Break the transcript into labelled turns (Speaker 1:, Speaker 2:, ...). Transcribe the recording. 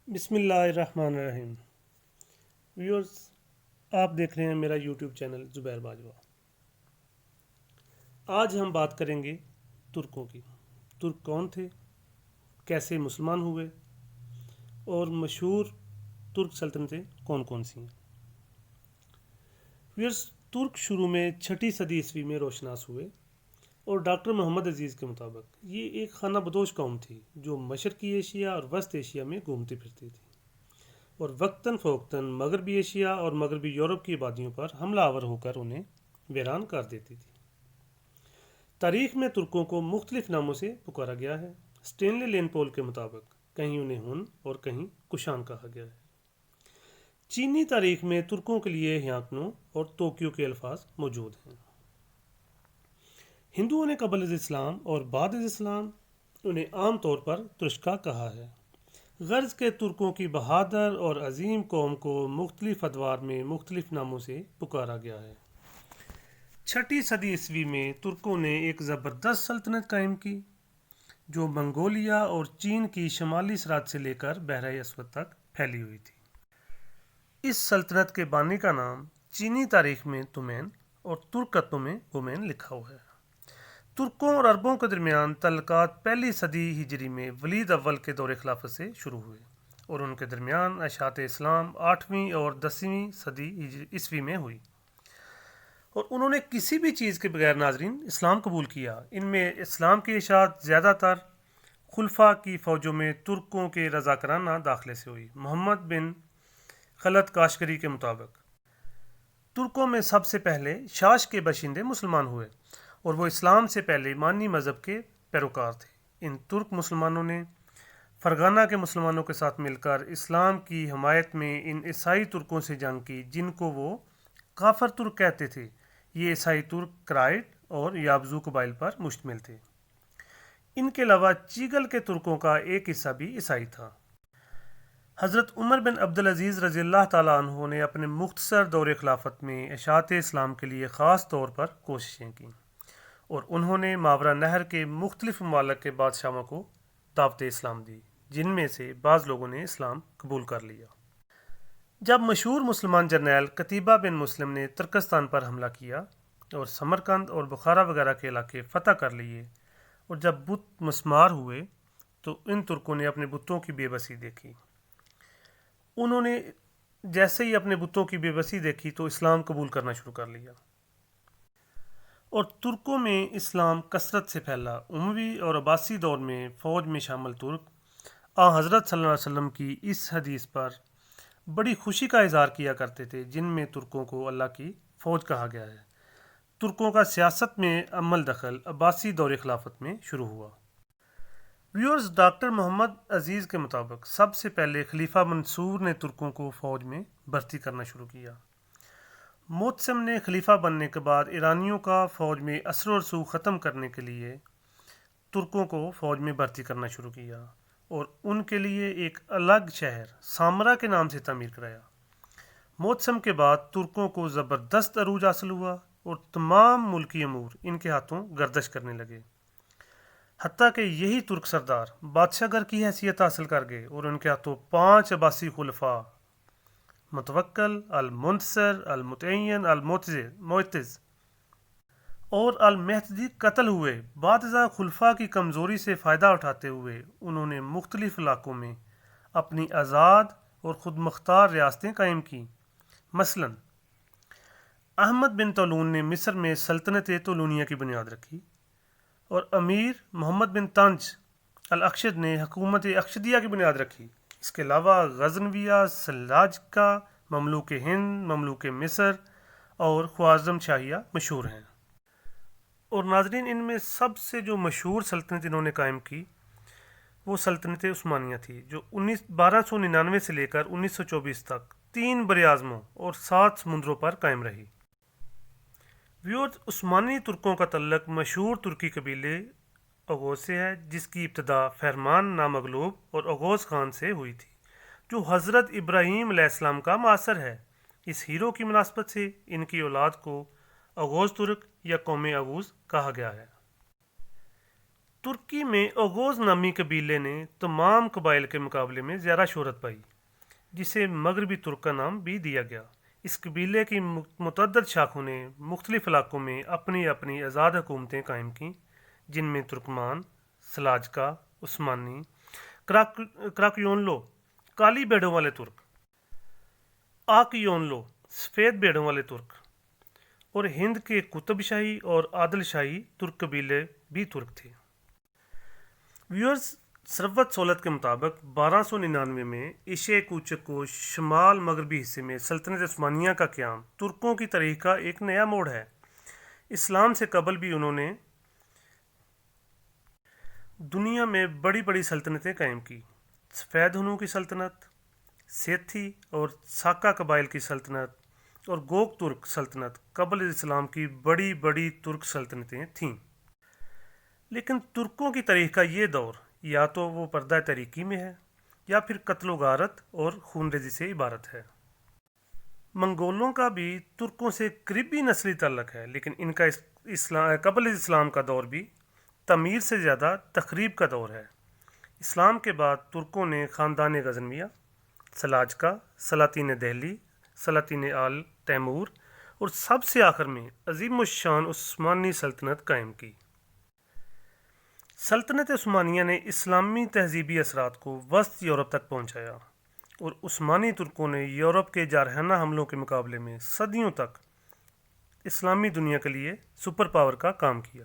Speaker 1: بسم اللہ الرحمن الرحیم ویورز، آپ دیکھ رہے ہیں میرا یوٹیوب چینل زبیر باجوہ۔ آج ہم بات کریں گے ترکوں کی۔ ترک کون تھے، کیسے مسلمان ہوئے، اور مشہور ترک سلطنتیں کون کون سی ہیں۔ ویورز، ترک شروع میں 6 صدی عیسوی میں روشناس ہوئے، اور ڈاکٹر محمد عزیز کے مطابق یہ ایک خانہ بدوش قوم تھی جو مشرقی ایشیا اور وسط ایشیا میں گھومتی پھرتی تھی، اور وقتاً فوقتاً مغربی ایشیا اور مغربی یورپ کی آبادیوں پر حملہ آور ہو کر انہیں ویران کر دیتی تھی۔ تاریخ میں ترکوں کو مختلف ناموں سے پکارا گیا ہے۔ اسٹینلی لین پول کے مطابق کہیں انہیں ہن اور کہیں کشان کہا گیا ہے۔ چینی تاریخ میں ترکوں کے لیے ہیانکنو اور توکیو کے الفاظ موجود ہیں۔ ہندوؤں نے قبل از اسلام اور بعد از اسلام انہیں عام طور پر ترشکا کہا ہے۔ غرض کے ترکوں کی بہادر اور عظیم قوم کو مختلف ادوار میں مختلف ناموں سے پکارا گیا ہے۔ 6 صدی عیسوی میں ترکوں نے ایک زبردست سلطنت قائم کی جو منگولیا اور چین کی شمالی سرحد سے لے کر بحرہ اسود تک پھیلی ہوئی تھی۔ اس سلطنت کے بانی کا نام چینی تاریخ میں تومین اور ترک کتبوں میں گومین لکھا ہوا ہے۔ ترکوں اور عربوں کے درمیان تعلقات 1 صدی ہجری میں ولید اول کے دور خلافت سے شروع ہوئے، اور ان کے درمیان اشاعت اسلام 8ویں اور 10ویں صدی عیسوی میں ہوئی، اور انہوں نے کسی بھی چیز کے بغیر ناظرین اسلام قبول کیا۔ ان میں اسلام کی اشاعت زیادہ تر خلفاء کی فوجوں میں ترکوں کے رضاکارانہ داخلے سے ہوئی۔ محمد بن خلد کاشگری کے مطابق ترکوں میں سب سے پہلے شاش کے باشندے مسلمان ہوئے، اور وہ اسلام سے پہلے ایمانی مذہب کے پیروکار تھے۔ ان ترک مسلمانوں نے فرغانہ کے مسلمانوں کے ساتھ مل کر اسلام کی حمایت میں ان عیسائی ترکوں سے جنگ کی جن کو وہ کافر ترک کہتے تھے۔ یہ عیسائی ترک کرائٹ اور یابزو قبائل پر مشتمل تھے۔ ان کے علاوہ چیگل کے ترکوں کا ایک حصہ بھی عیسائی تھا۔ حضرت عمر بن عبدالعزیز رضی اللہ تعالیٰ عنہ نے اپنے مختصر دور خلافت میں اشاعت اسلام کے لیے خاص طور پر کوششیں کیں، اور انہوں نے ماورا نہر کے مختلف ممالک کے بادشاہوں کو دعوت اسلام دی، جن میں سے بعض لوگوں نے اسلام قبول کر لیا۔ جب مشہور مسلمان جرنیل قتیبہ بن مسلم نے ترکستان پر حملہ کیا اور سمرقند اور بخارا وغیرہ کے علاقے فتح کر لیے، اور جب بت مسمار ہوئے تو ان ترکوں نے اپنے بتوں کی بے بسی دیکھی۔ انہوں نے جیسے ہی اپنے بتوں کی بے بسی دیکھی تو اسلام قبول کرنا شروع کر لیا، اور ترکوں میں اسلام کثرت سے پھیلا۔ اموی اور عباسی دور میں فوج میں شامل ترک حضرت صلی اللہ علیہ وسلم کی اس حدیث پر بڑی خوشی کا اظہار کیا کرتے تھے جن میں ترکوں کو اللہ کی فوج کہا گیا ہے۔ ترکوں کا سیاست میں عمل دخل عباسی دور خلافت میں شروع ہوا۔ ویورز، ڈاکٹر محمد عزیز کے مطابق سب سے پہلے خلیفہ منصور نے ترکوں کو فوج میں بھرتی کرنا شروع کیا۔ موتسم نے خلیفہ بننے کے بعد ایرانیوں کا فوج میں اثر و رسوخ ختم کرنے کے لیے ترکوں کو فوج میں بھرتی کرنا شروع کیا، اور ان کے لیے ایک الگ شہر سامرا کے نام سے تعمیر کرایا۔ موتسم کے بعد ترکوں کو زبردست عروج حاصل ہوا، اور تمام ملکی امور ان کے ہاتھوں گردش کرنے لگے، حتیٰ کہ یہی ترک سردار بادشاہ گھر کی حیثیت حاصل کر گئے، اور ان کے ہاتھوں 5 عباسی خلفاء متوکل، المنتصر، المتعین، المعتز اور المہدی قتل ہوئے۔ بعد ازاں خلفاء کی کمزوری سے فائدہ اٹھاتے ہوئے انہوں نے مختلف علاقوں میں اپنی آزاد اور خود مختار ریاستیں قائم کیں۔ مثلا احمد بن طولون نے مصر میں سلطنت طولونیہ کی بنیاد رکھی، اور امیر محمد بن طنج الاخشد نے حکومت اخشدیہ کی بنیاد رکھی۔ اس کے علاوہ غزنویہ، سلاجقہ، مملوک ہند، مملوک مصر اور خوارزم شاہیہ مشہور ہیں۔ اور ناظرین، ان میں سب سے جو مشہور سلطنت انہوں نے قائم کی وہ سلطنت عثمانیہ تھی، جو 1299 سے لے کر 1924 تک 3 براعظموں اور 7 سمندروں پر قائم رہی۔ ویورز، عثمانی ترکوں کا تعلق مشہور ترکی قبیلے اوغوز سے ہے، جس کی ابتدا فہرمان نامغلوب اور اوغوز خان سے ہوئی تھی، جو حضرت ابراہیم علیہ السلام کا معاصر ہے۔ اس ہیرو کی مناسبت سے ان کی اولاد کو اوغوز ترک یا قوم اوغوز کہا گیا ہے۔ ترکی میں اوغوز نامی قبیلے نے تمام قبائل کے مقابلے میں زیادہ شہرت پائی، جسے مغربی ترک کا نام بھی دیا گیا۔ اس قبیلے کی متعدد شاخوں نے مختلف علاقوں میں اپنی اپنی آزاد حکومتیں قائم کیں، جن میں ترکمان، سلاجقہ، عثمانی، کراکیونلو کالی بھیڑوں والے ترک، آکیونلو سفید بھیڑوں والے ترک، اور ہند کے قطب شاہی اور عادل شاہی ترک قبیلے بھی ترک تھے۔ ویورز، ثروت سہولت کے مطابق 1299 میں ایشیائے کوچک کو شمال مغربی حصے میں سلطنت عثمانیہ کا قیام ترکوں کی تاریخ کا ایک نیا موڑ ہے۔ اسلام سے قبل بھی انہوں نے دنیا میں بڑی بڑی سلطنتیں قائم کی۔ سفید ہنو کی سلطنت، سیتھی اور ساکا قبائل کی سلطنت اور گوک ترک سلطنت قبل اسلام کی بڑی بڑی ترک سلطنتیں تھیں۔ لیکن ترکوں کی تاریخ کا یہ دور یا تو وہ پردہ تاریکی میں ہے یا پھر قتل و غارت اور خون ریزی سے عبارت ہے۔ منگولوں کا بھی ترکوں سے قریبی نسلی تعلق ہے، لیکن ان کا قبل اسلام کا دور بھی تعمیر سے زیادہ تخریب کا دور ہے۔ اسلام کے بعد ترکوں نے خاندان غزنویہ، سلاجقہ، سلاطین دہلی، سلاطین آل تیمور اور سب سے آخر میں عظیم الشان عثمانی سلطنت قائم کی۔ سلطنت عثمانیہ نے اسلامی تہذیبی اثرات کو وسط یورپ تک پہنچایا، اور عثمانی ترکوں نے یورپ کے جارحانہ حملوں کے مقابلے میں صدیوں تک اسلامی دنیا کے لیے سپر پاور کا کام کیا۔